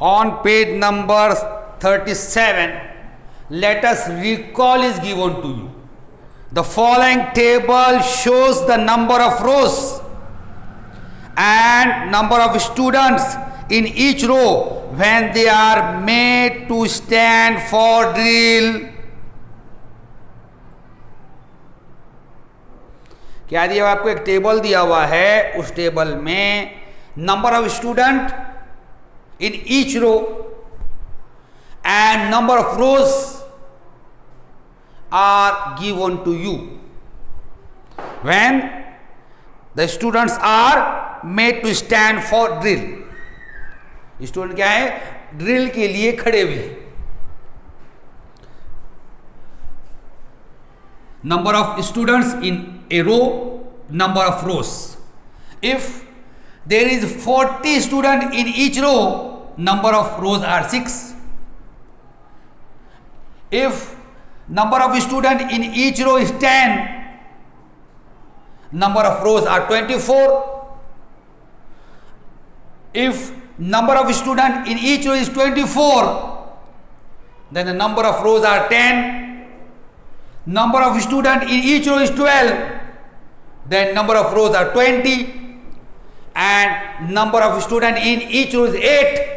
On page number 37, let us recall is given to you. The following table shows the number of rows and number of students in each row when they are made to stand for drill. क्या दिया हुआ आपको? एक table दिया हुआ है, उस table में number of student in each row and number of rows are given to you when the students are made to stand for drill. Student क्या है? ड्रिल के लिए खड़े हुए. Number of students in a row, number of rows. If there is 40 students in each row, number of rows are 6. If number of students in each row is 10, number of rows are 24. If number of students in each row is 24, then the number of rows are 10. Number of students in each row is 12, then number of rows are 20, and number of students in each row is 8,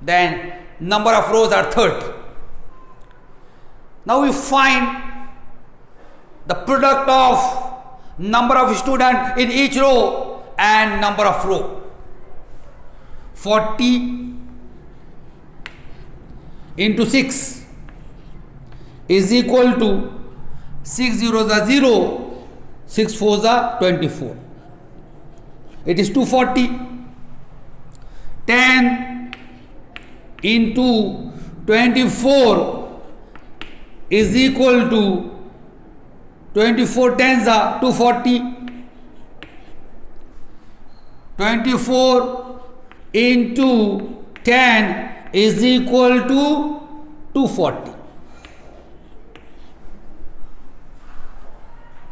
then number of rows are 30. Now we find the product of number of students in each row and number of row. 40 into 6 is equal to 6 zeros are 0, 6 fours are 24. It is 240. 10 into 24 is equal to 24 tens are 240. 24 into 10 is equal to 240.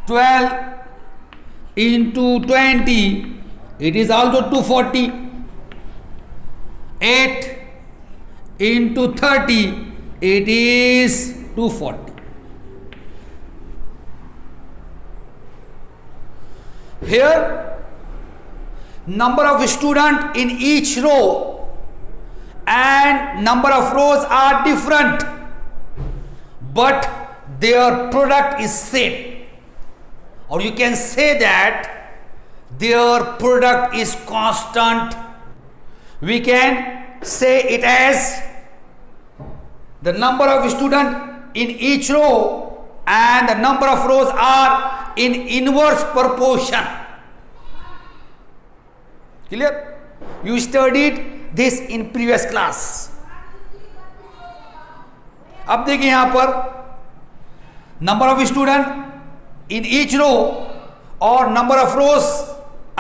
12 into 20, it is also 240. 8 into 30, it is 240. Here, number of students in each row and number of rows are different, but their product is same. Or you can say that their product is constant. We can say it as the number of students in each row and the number of rows are in inverse proportion. Clear? You studied this in previous class. अब देखिए यहां पर number of student in each row और number of रोज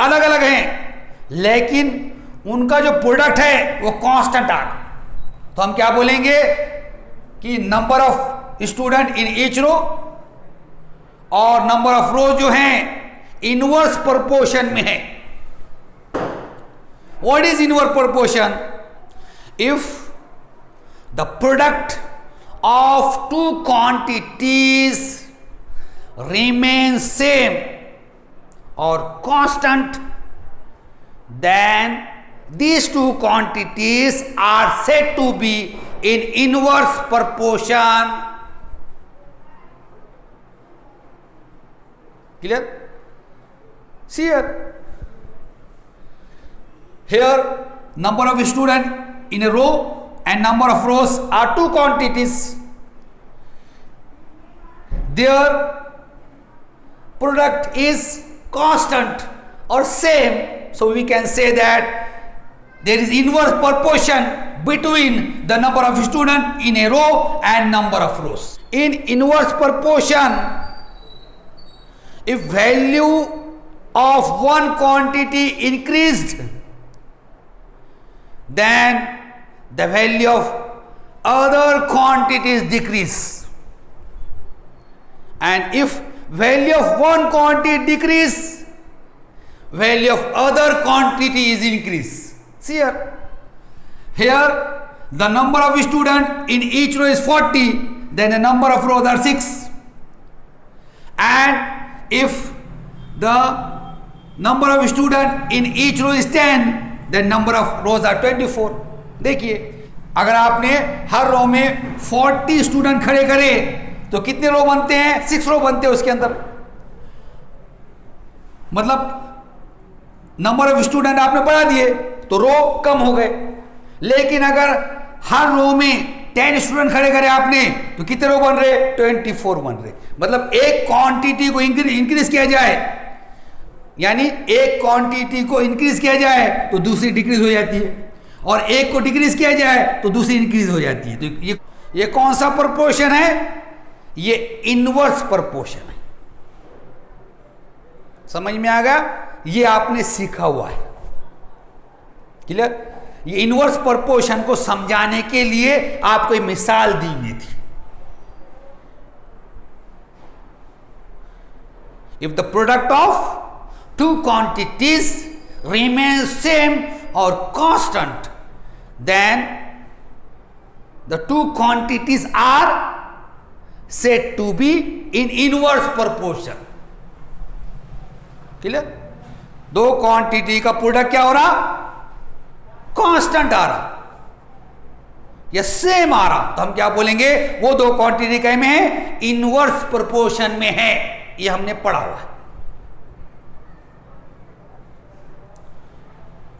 अलग अलग हैं, लेकिन उनका जो प्रोडक्ट है वो कांस्टेंट आ गया. तो हम क्या बोलेंगे कि number of student in each row और नंबर ऑफ रोज जो हैं इनवर्स प्रोपोर्शन में है. What is inverse proportion? If the product of two quantities remain same or constant, then these two quantities are said to be in inverse proportion. Clear? See here. Here number of students in a row and number of rows are two quantities. Their product is constant or same, so we can say that there is inverse proportion between the number of students in a row and number of rows. In inverse proportion, if value of one quantity increased, then the value of other quantities decrease, and if value of one quantity decrease, value of other quantity is increase. See here, Here the number of students in each row is 40, then the number of rows are 6. And if the number of students in each row is 10, then number of rows are 24. देखिए, अगर आपने हर रो में 40 student खड़े करे तो कितने रो बनते हैं? 6 रो बनते हैं उसके अंदर। मतलब नंबर ऑफ स्टूडेंट आपने बढ़ा दिए तो रो कम हो गए। लेकिन अगर हर रो में 10 स्टूडेंट खड़े करे आपने तो कितने रो बन रहे? 24 बन रहे। मतलब एक क्वांटिटी को इंक्रीज किया जाए, यानी एक क्वांटिटी को इंक्रीज किया जाए तो दूसरी डिक्रीज हो जाती है, और एक को डिक्रीज किया जाए तो दूसरी इंक्रीज हो जाती है। तो ये कौन सा प्रोपोर्शन है? ये इनवर्स प्रोपोर्शन है। समझ में आ गया? ये आपने सीखा हुआ है। क्लियर? ये इनवर्स प्रोपोर्शन को समझाने के लिए आपको एक मिसाल दी हुई थी। If the product of two quantities remains same or constant, then the two quantities are said to be in inverse proportion. Clear? दो क्वांटिटी का प्रोडक्ट क्या हो रहा? कांस्टेंट आ रहा या सेम आ रहा, तो हम क्या बोलेंगे? वो दो क्वांटिटी क्या में है? इनवर्स प्रोपोर्शन में है। ये हमने पढ़ा हुआ है।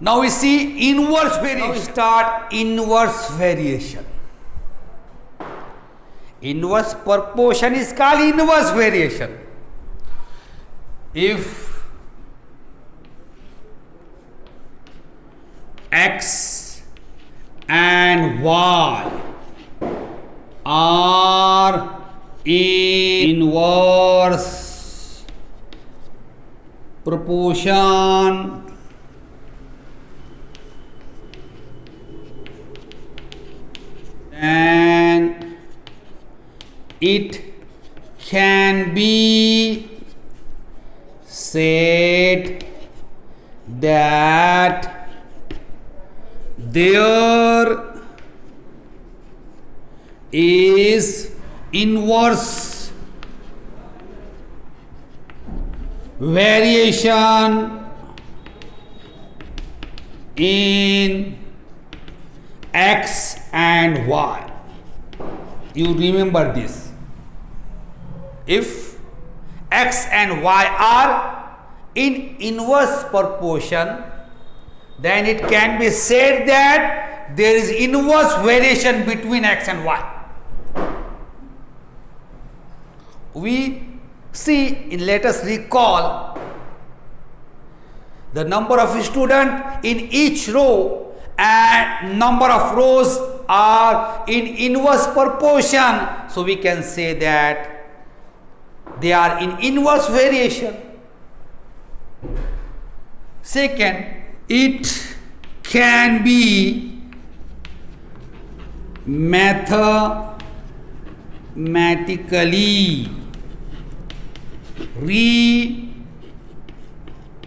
Now we see inverse variation. Now we start inverse variation. Inverse proportion is called inverse variation. If x and y are in inverse proportion, and it can be said that there is inverse variation in x and y. You remember this. If x and y are in inverse proportion, then it can be said that there is inverse variation between x and y. Let us recall the number of students in each row and number of rows are in inverse proportion, so we can say that they are in inverse variation. Second, it can be mathematically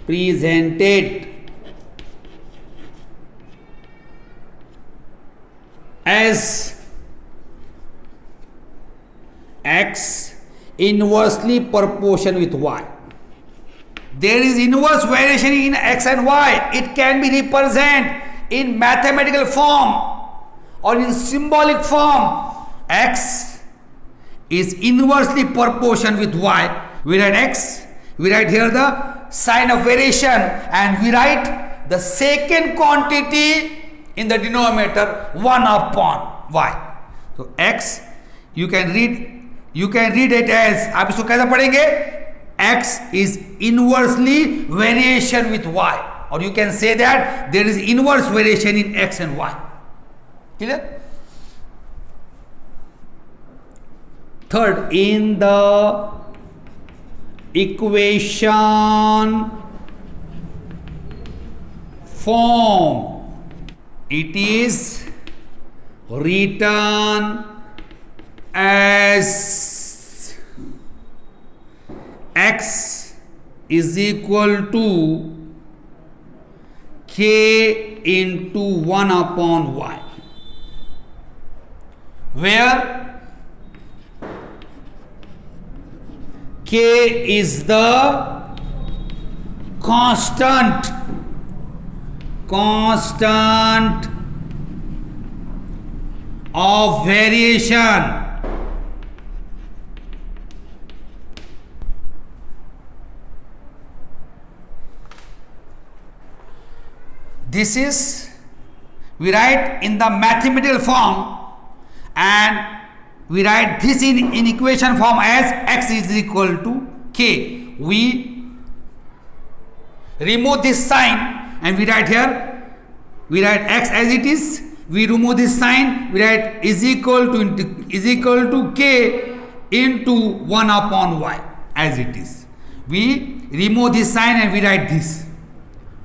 represented as x inversely proportion with y. There is inverse variation in x and y. It can be represented in mathematical form or in symbolic form. X is inversely proportion with y. We write x, we write here the sign of variation, and we write the second quantity in the denominator 1 upon y. So x, you can read it as, आप इसको कैसे पढ़ेंगे? X is inversely variation with y, or you can say that there is inverse variation in x and y. Clear? Third, in the equation form, it is written as x is equal to k into 1 upon y. where k is the constant of variation. This is, we write in the mathematical form, and we write this in equation form as x is equal to k. We remove this sign and we write here, we write x as it is. We remove this sign, we write is equal to k into 1 upon y as it is. We remove this sign and we write this,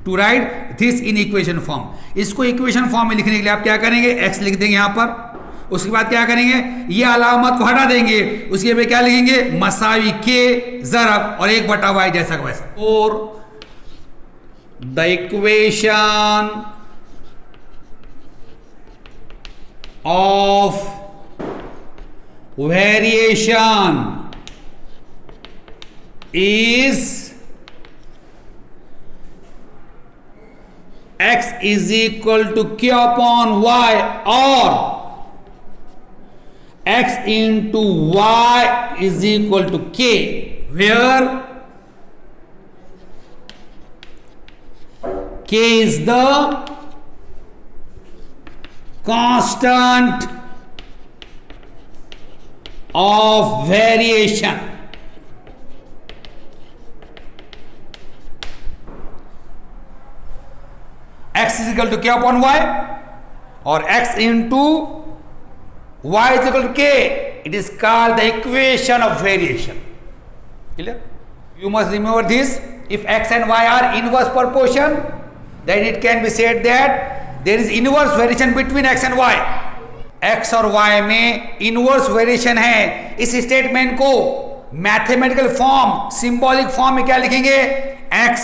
to write this in equation form. इसको equation form में लिखने के लिए आप क्या करेंगे, x लिख देंगे यहाँ पर. उसके बाद क्या करेंगे, ये अलामत को हटा देंगे, उसके बाद क्या लिखेंगे, मसावी के ज़रब और 1/y जैसा का वैसा. और the equation of variation is x is equal to k upon y, or x into y is equal to k, where k is the constant of variation. X is equal to k upon y, or x into y is equal to k. It is called the equation of variation. Clear? You must remember this. If x and y are inverse proportion, then it can be said that there is inverse variation between x and y. x और y में inverse variation है. इस statement को mathematical form, symbolic form में क्या लिखेंगे, x,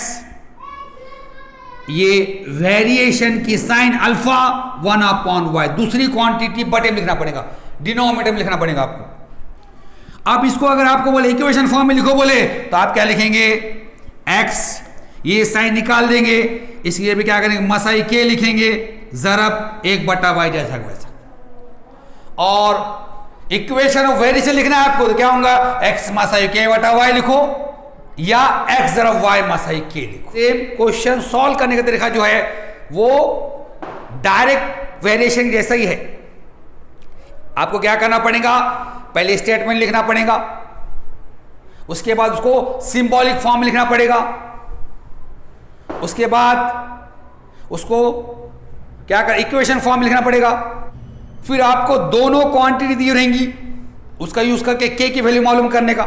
ये variation की साइन अल्फा 1 अपॉन y, दूसरी क्वांटिटी बटे में लिखना पड़ेगा, डिनोमिनेटर में लिखना पड़ेगा आपको. अब इसको अगर आपको बोले इक्वेशन फॉर्म में लिखो बोले, तो आप क्या लिखेंगे, x, ये साइन निकाल देंगे, इसके लिए भी क्या करेंगे, मसाई के लिखेंगे, ज़रब 1/y जैसा वैसा. और इक्वेशन ऑफ वेरिएशन लिखना है आपको, तो क्या होगा, x मसाई k/y लिखो या x ज़रब y मसाई k लिखो. सेम क्वेश्चन सॉल्व करने का तरीका जो है वो डायरेक्ट वेरिएशन जैसा ही है. आपको क्या करना पड़ेगा, पहले स्टेटमेंट लिखना पड़ेगा, उसके बाद उसको सिंबॉलिक फॉर्म में लिखना पड़ेगा, उसके बाद उसको क्या कर इक्वेशन फॉर्म लिखना पड़ेगा. फिर आपको दोनों क्वांटिटी दी रहेंगी, उसका यूज करके k की वैल्यू मालूम करने का.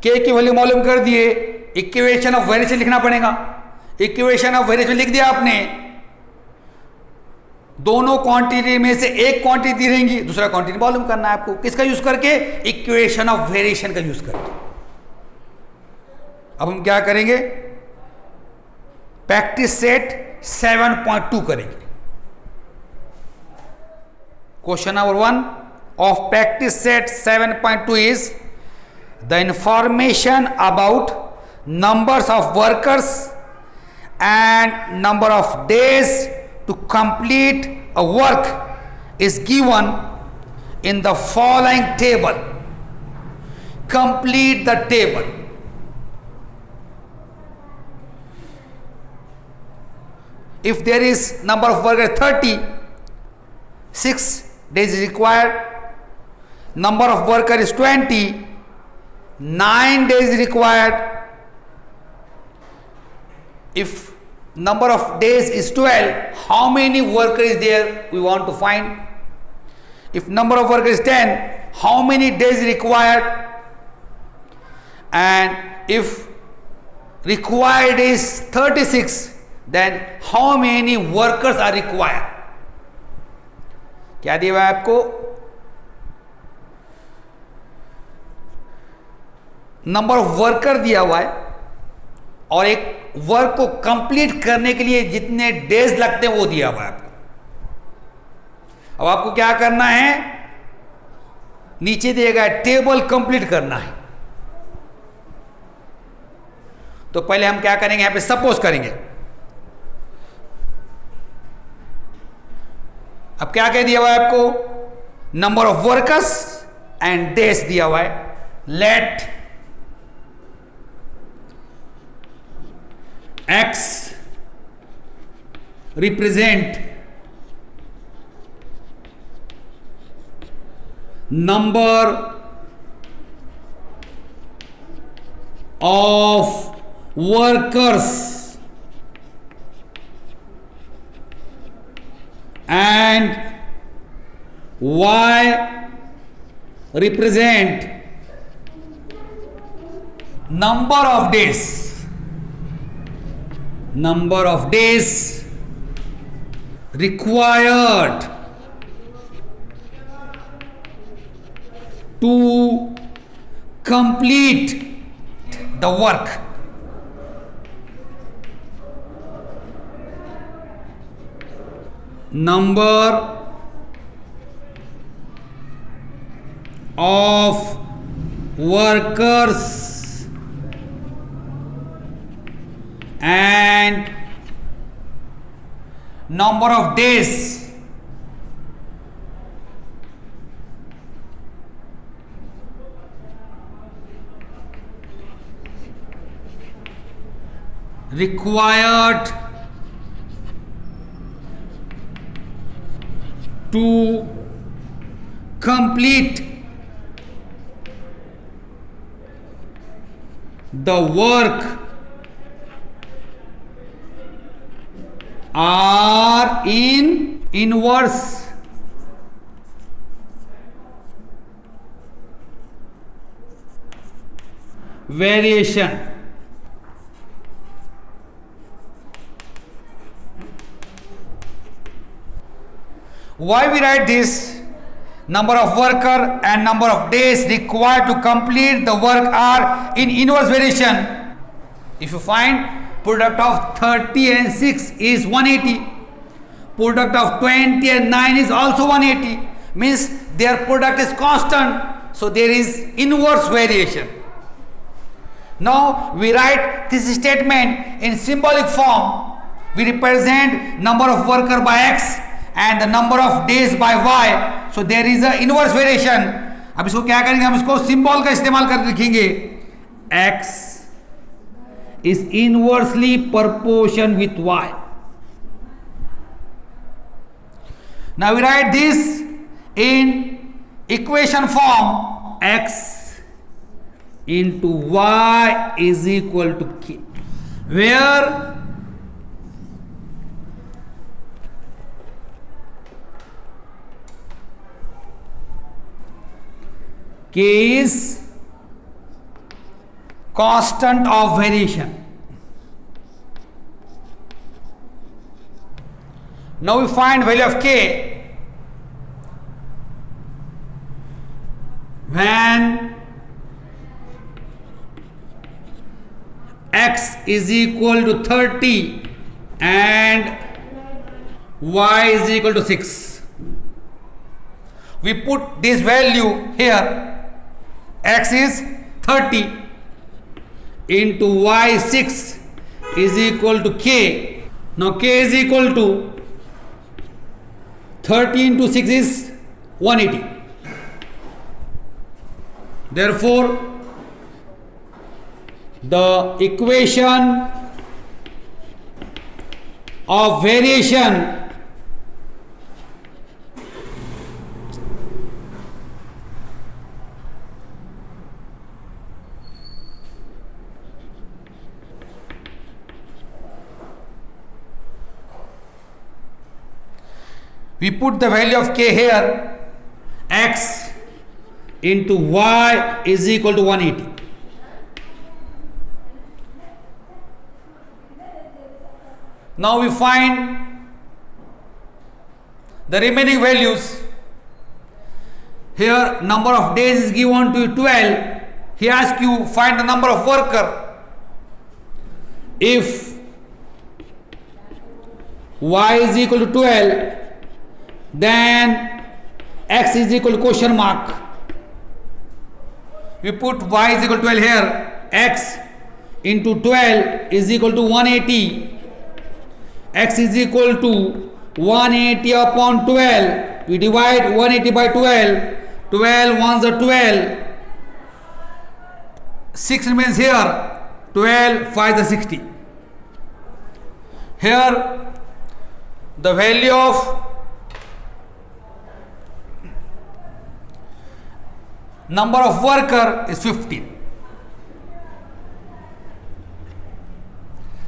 k की वैल्यू मालूम कर दिए, इक्वेशन ऑफ वेरिएशन लिखना पड़ेगा. इक्वेशन ऑफ वेरिएशन लिख दिया आपने, दोनों क्वांटिटी में से एक क्वांटिटी दी रहेंगी, दूसरा क्वांटिटी मालूम करना है आपको. किसका यूज करके, इक्वेशन ऑफ वेरिएशन का यूज करके. अब हम क्या करेंगे, प्रैक्टिस सेट 7.2 करेंगे. Question number 1 of practice set 7.2 is the information about numbers of workers and number of days to complete a work is given in the following table. Complete the table. If there is number of workers 30, 6 days is required. Number of worker is 20, 9 days is required. If number of days is 12, how many worker is there we want to find. If number of worker is 10, how many days is required. And if required is 36, then how many workers are required. क्या दिया हुआ है आपको, number of worker दिया हुआ है और एक वर्क को कंप्लीट करने के लिए जितने डेज लगते हैं वो दिया हुआ है आपको. अब आपको क्या करना है, नीचे दिया गया टेबल कंप्लीट करना है। तो पहले हम क्या करेंगे, यहां पे सपोज करेंगे। अब क्या कह दिया हुआ है आपको, number of workers and days दिया हुआ है। Let X represent number of workers and y represent number of days required to complete the work. Number of workers and number of days required to complete the work are in inverse variation. Why we write this? Number of worker and number of days required to complete the work are in inverse variation. If you find product of 30 and 6 is 180, product of 20 and 9 is also 180, means their product is constant, so there is inverse variation. Now we write this statement in symbolic form. We represent number of worker by x and the number of days by y, so there is a inverse variation. अब इसको क्या करेंगे, हम इसको symbol का इस्तेमाल कर लिखेंगे, x is inversely proportion with y. Now we write this in equation form, x into y is equal to k, where k is constant of variation. Now we find value of k when x is equal to 30 and y is equal to 6. We put this value here. X is 30 into y 6 is equal to k. Now k is equal to 30 into 6 is 180. Therefore, the equation of variation we put the value of k here, x into y is equal to 180. Now we find the remaining values. Here number of days is given to you 12. He asks you find the number of worker. If y is equal to 12, then x is equal to question mark. We put y is equal to 12 here. X into 12 is equal to 180. X is equal to 180 upon 12. We divide 180 by 12. 12 ones are 12. 6 remains here. 12 5 is 60. Here the value of number of worker is 15.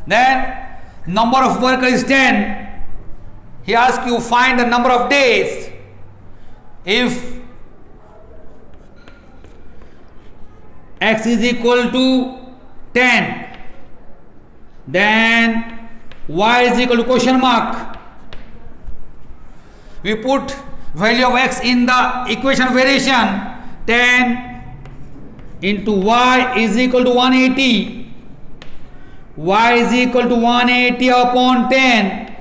Then number of worker is 10. He asks you find the number of days. If x is equal to 10, then y is equal to question mark. We put value of x in the equation variation. 10 into y is equal to 180. Y is equal to 180 upon 10.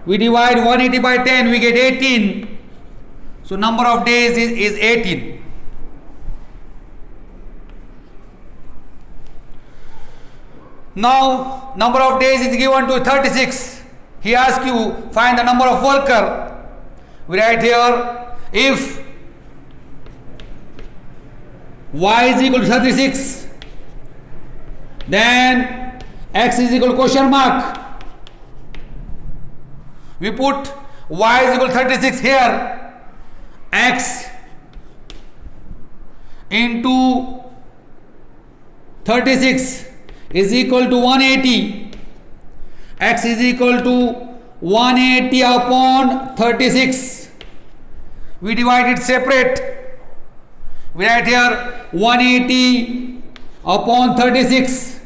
We divide 180 by 10, we get 18. So number of days is 18. Now number of days is given to 36. He asks you find the number of worker. We write here, if y is equal to 36, then x is equal to question mark. We put y is equal to 36 here. X into 36 is equal to 180. X is equal to 180 upon 36. We divide it separate. We write here 180 upon 36.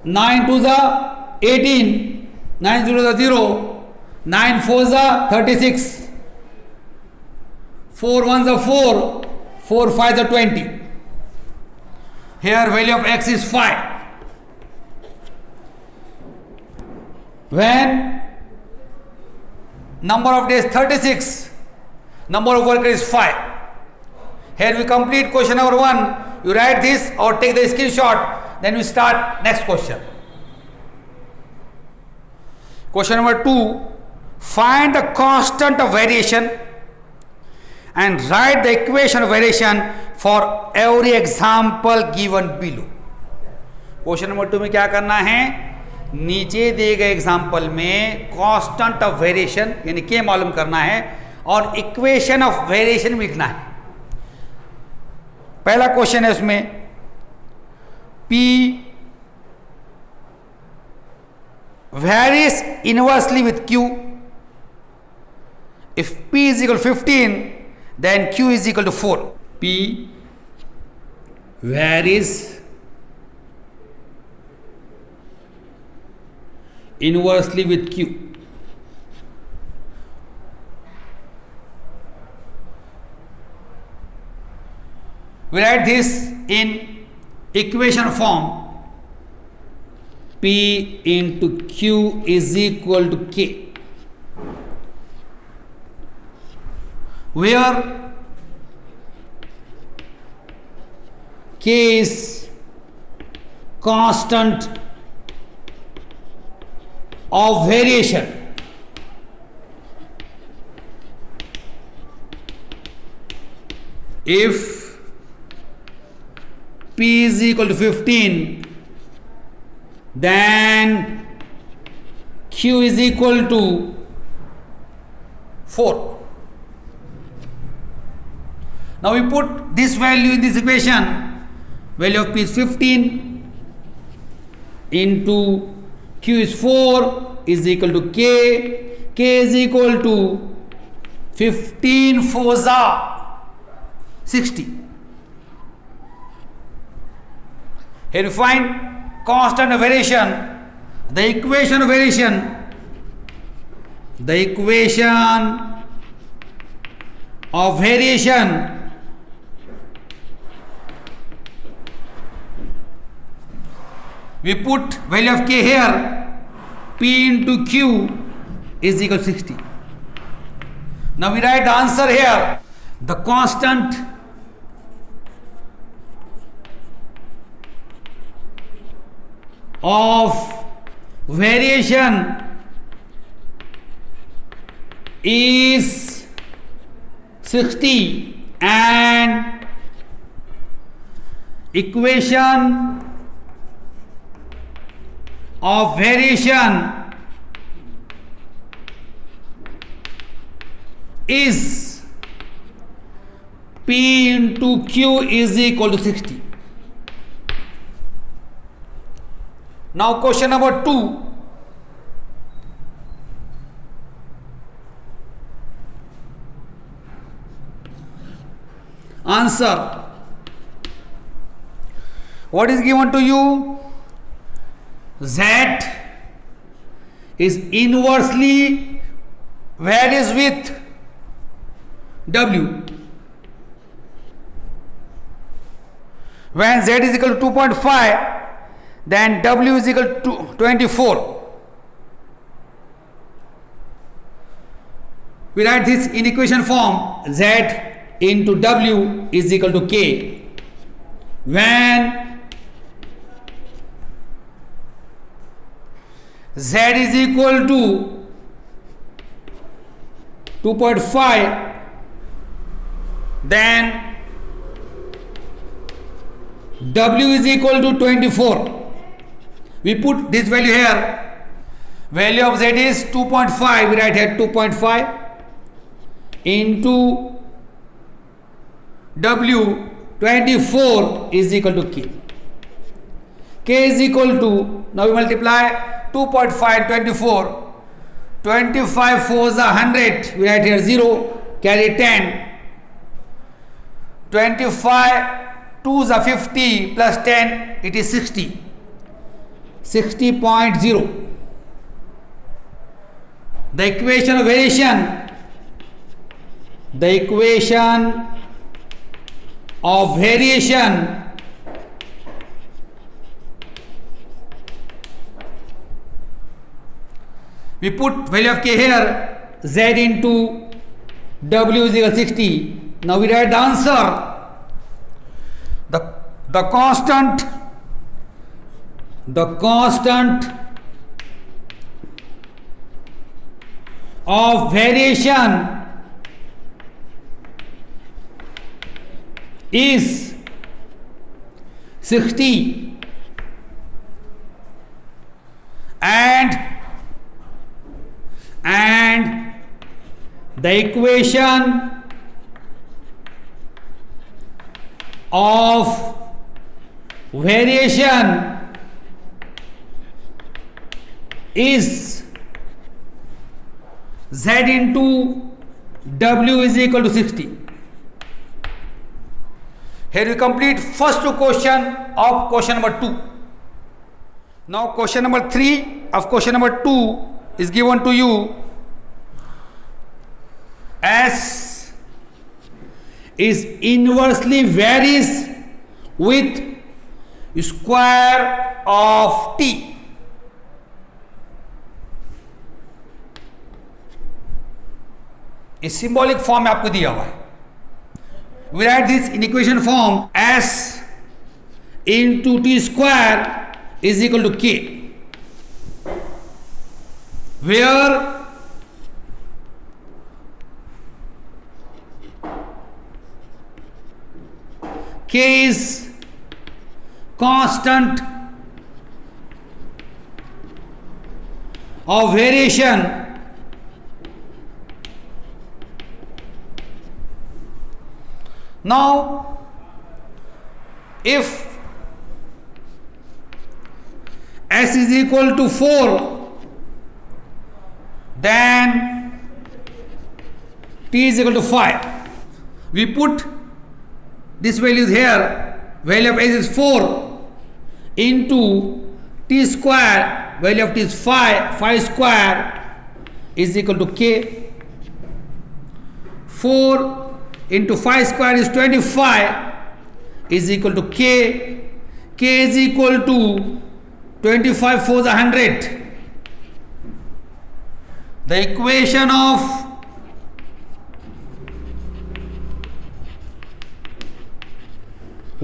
9 to the 18. 9 0 the 0. 9 4 the 36. 4 1 the 4. 4 5 the 20. Here value of x is 5. When number of days 36, number of workers is 5. Here we complete question number 1. You write this or take the screenshot, then we start next question. Question number 2. Find the constant of variation and write the equation of variation for every example given below. Question number 2 में क्या करना है, नीचे दिए गए example में constant of variation यानी के मालूम करना है और इक्वेशन ऑफ वेरिएशन लिखना है. पहला क्वेश्चन है उसमें P varies inversely with Q. If P is equal to 15, then Q is equal to 4. P varies inversely with Q. We write this in equation form. P into Q is equal to K, where K is constant of variation. If P is equal to 15, then Q is equal to 4. Now we put this value in this equation. Value of P is 15 into Q is 4 is equal to K. K is equal to 15 4s are 60. Here we find constant of variation. The equation of variation. The equation of variation we put value of K here. P into Q is equal to 60. Now we write the answer here. The constant of variation is 60 and equation of variation is P into Q is equal to 60. Now question number 2. Answer. What is given to you? Z is inversely varies with W. When Z is equal to 2.5, then W is equal to 24. We write this in equation form. Z into W is equal to K. When Z is equal to 2.5, then W is equal to 24. We put this value here. Value of Z is 2.5. We write here 2.5 into W 24 is equal to K. K is equal to, now we multiply 2.5 and 24. 25 4s are 100. We write here 0. Carry 10. 25 2s are 50 plus 10. It is 60. 60.0. The equation of variation. The equation of variation we put value of K here. Z into W is equal to 60. Now we write the answer. The constant of variation is 60 and the equation of variation is Z into W is equal to 60. Here we complete first two question of question number 2. Now question number 3 of question number 2 is given to you. S is inversely varies with square of t. इस symbolic form में आपको दिया हुआ है. We write this in equation form. S into t square is equal to k, where k is constant of variation Now, if S is equal to 4, then T is equal to 5. We put this values here. Value of S is 4 into T square. Value of T is 5. 5 square is equal to K. 4 into 5 square is 25 is equal to K. K is equal to 25 4 is 100. The equation of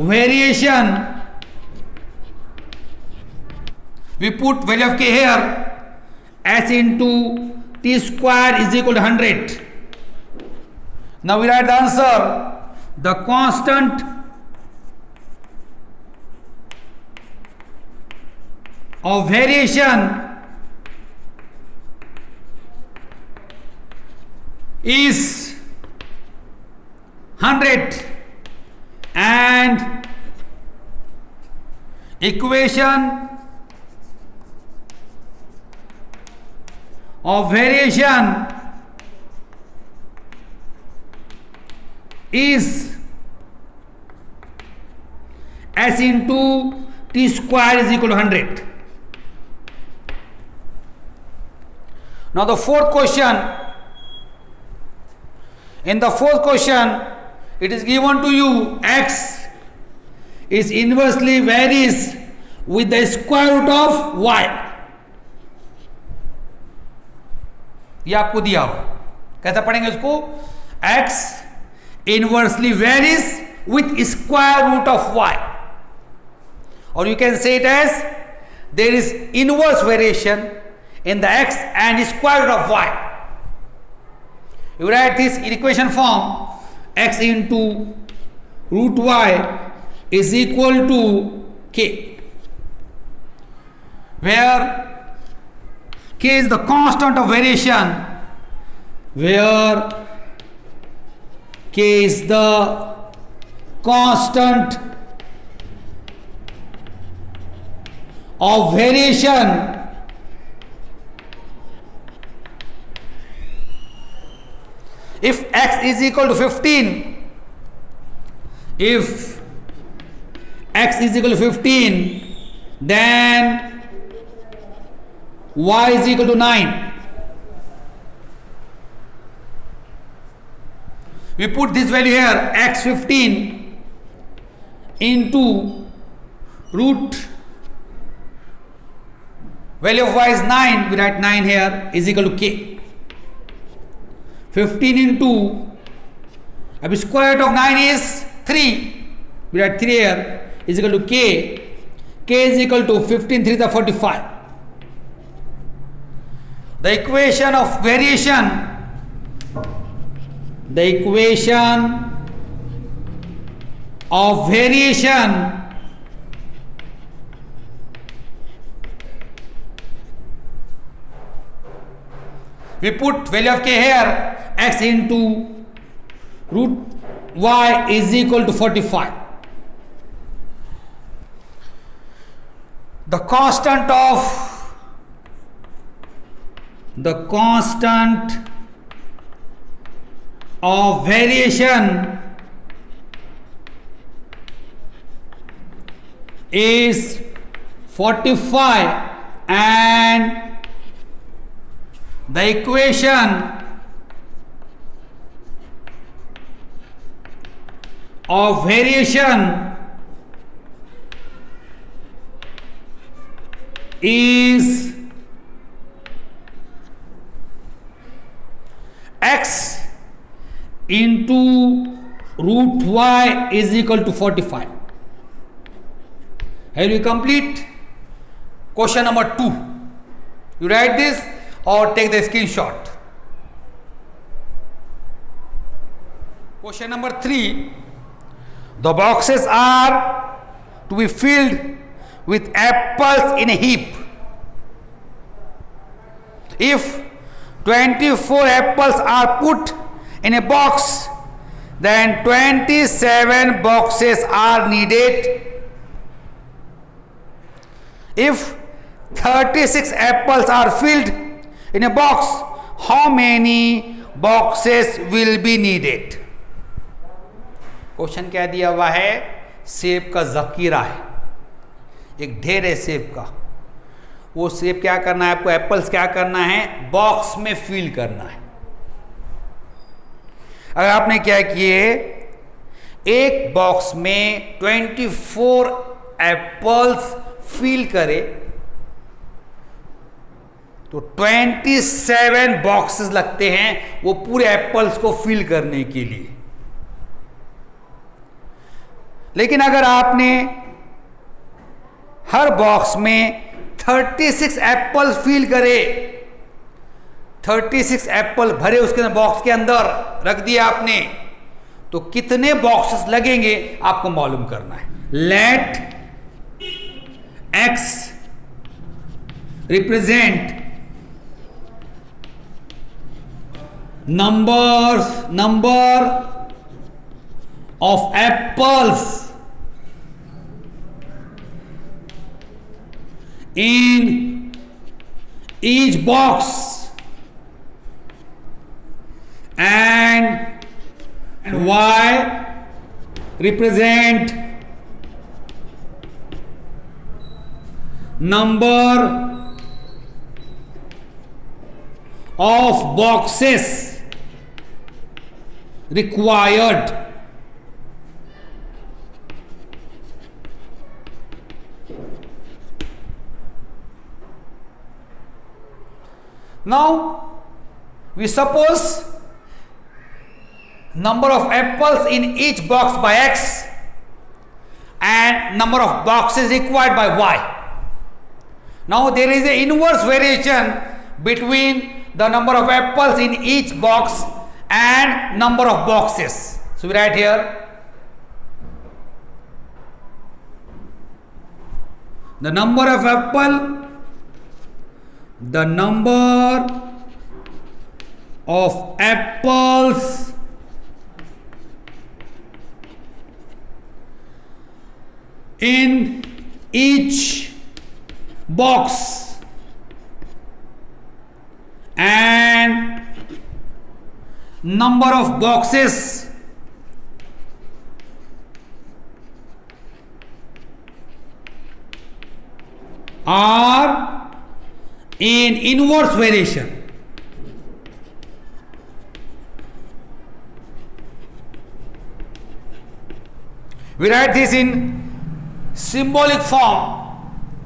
variation, we put value of k here, s into t square is equal to 100. Now we write the answer. The constant of variation is 100 and equation of variation is s into t square is equal to 100. Now the fourth question. In the fourth question, it is given to you x is inversely varies with the square root of y. ये आपको दिया हो, कैसा पढ़ेंगे इसको? x inversely varies with square root of y, or you can say it as there is inverse variation in the x and square root of y. You write this in equation form: x into root y is equal to k, where k is the constant of variation, where k is the constant of variation if x is equal to 15. If x is equal to 15, then y is equal to 9. We put this value here, x 15 into root value of y is 9, we write 9 here, is equal to k. 15 into square root of 9 is 3, we write 3 here, is equal to k. K is equal to 15 3 is 45. The equation of variation, the equation of variation we put value of k here, x into root y is equal to 45. The constant of variation is 45 and the equation of variation is x into root y is equal to 45. Here we complete question number 2. You write this or take the screenshot. Question number 3. The boxes are to be filled with apples in a heap. If 24 apples are put in a box, then 27 boxes are needed. If 36 apples are filled in a box, how many boxes will be needed? Question क्या दिया हुआ है? सेब का जखीरा है, एक ढेर है सेब का. वो सेब क्या करना है आपको? एप्पल्स क्या करना है? बॉक्स में फिल करना है. अगर आपने क्या किए, एक बॉक्स में 24 एप्पल्स फिल करे तो 27 बॉक्सेस लगते हैं वो पूरे एप्पल्स को फिल करने के लिए. लेकिन अगर आपने हर बॉक्स में 36 एप्पल फिल करे, 36 एप्पल भरे उसके बॉक्स के अंदर रख दिया आपने, तो कितने बॉक्सेस लगेंगे आपको मालूम करना है। Let X represent number of apples in each box and y represent number of boxes required. Now we suppose number of apples in each box by x and number of boxes required by y. Now there is an inverse variation between the number of apples in each box and number of boxes. So we write here the number of apples in each box and number of boxes are in inverse variation. We write this in symbolic form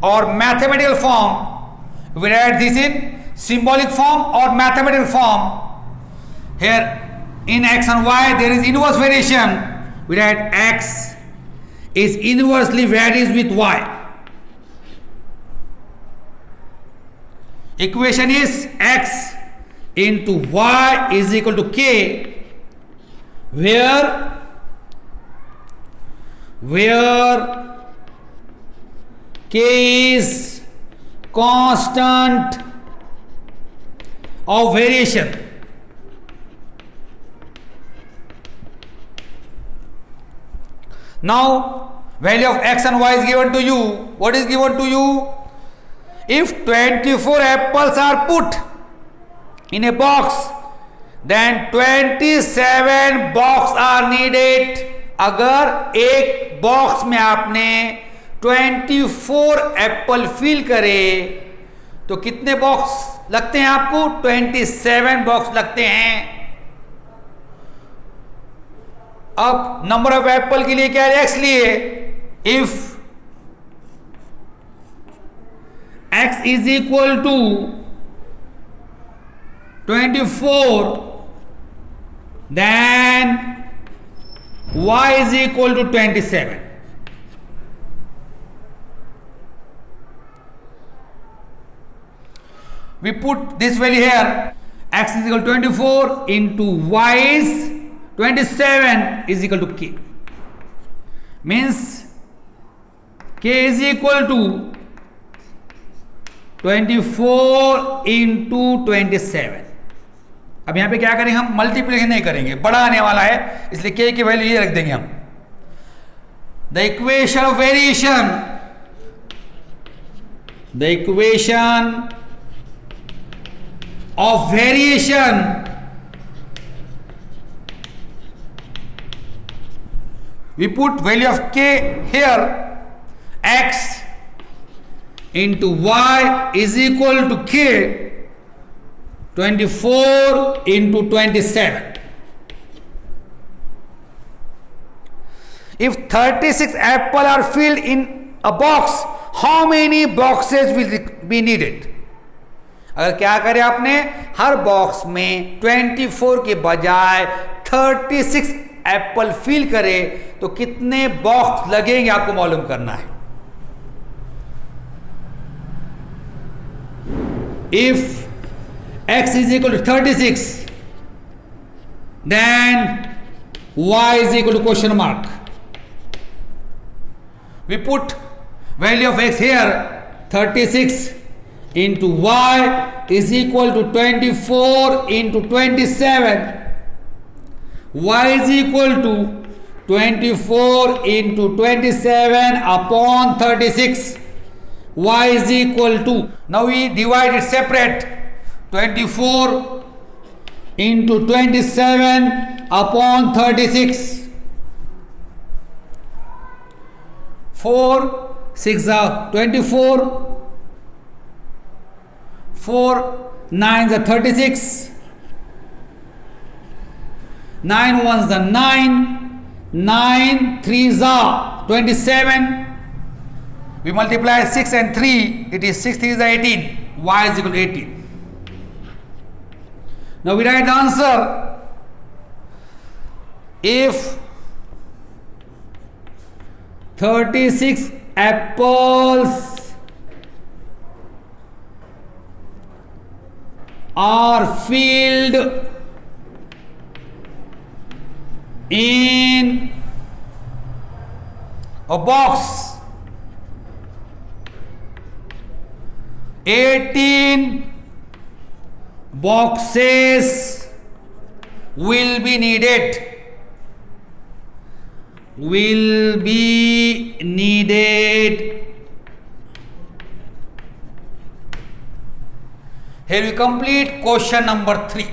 or mathematical form. We write this in symbolic form or mathematical form. Here in x and y there is inverse variation. We write x is inversely varies with y. Equation is x into y is equal to k, where k is constant of variation. Now value of x and y is given to you. What is given to you? If 24 apples are put in a box, then 27 box are needed. अगर एक box में आपने 24 Apple fill करे तो कितने box लगते हैं आपको? 27 बॉक्स लगते हैं। अब नंबर ऑफ एप्पल के लिए क्या है? एक्स लिए। If x is equal to 24, then y is equal to 27. We put this value here, x is equal to 24 into y is 27 is equal to k. Means k is equal to 24 into 27. अब यहां पे क्या करेंगे? हम multiplication नहीं करेंगे, बड़ा आने वाला है, इसलिए k की वैल्यू ये रख देंगे हम। The equation of variation, the equation of variation we put value of k here, x into y is equal to k, 24 into 27. If 36 apples are filled in a box, how many boxes will be needed? अगर क्या करें आपने, हर box में 24 के बजाय 36 Apple fill करे तो कितने बॉक्स लगेंगे आपको मालूम करना है. If x is equal to 36, then y is equal to question mark. We put value of x here, 36 into y is equal to 24 into 27. Y is equal to 24 into 27 upon 36. Y is equal to, now we divide it separate, 24 into 27 upon 36. 4 6 are 24, 4 9s are 36, 9 1s are 9, 9 3s are 27. We multiply 6 and 3, it is 6 3s are 18, y is equal to 18. Now we write the answer. If 36 apples are filled in a box, 18 boxes will be needed. Will be needed. Here we complete question number 3.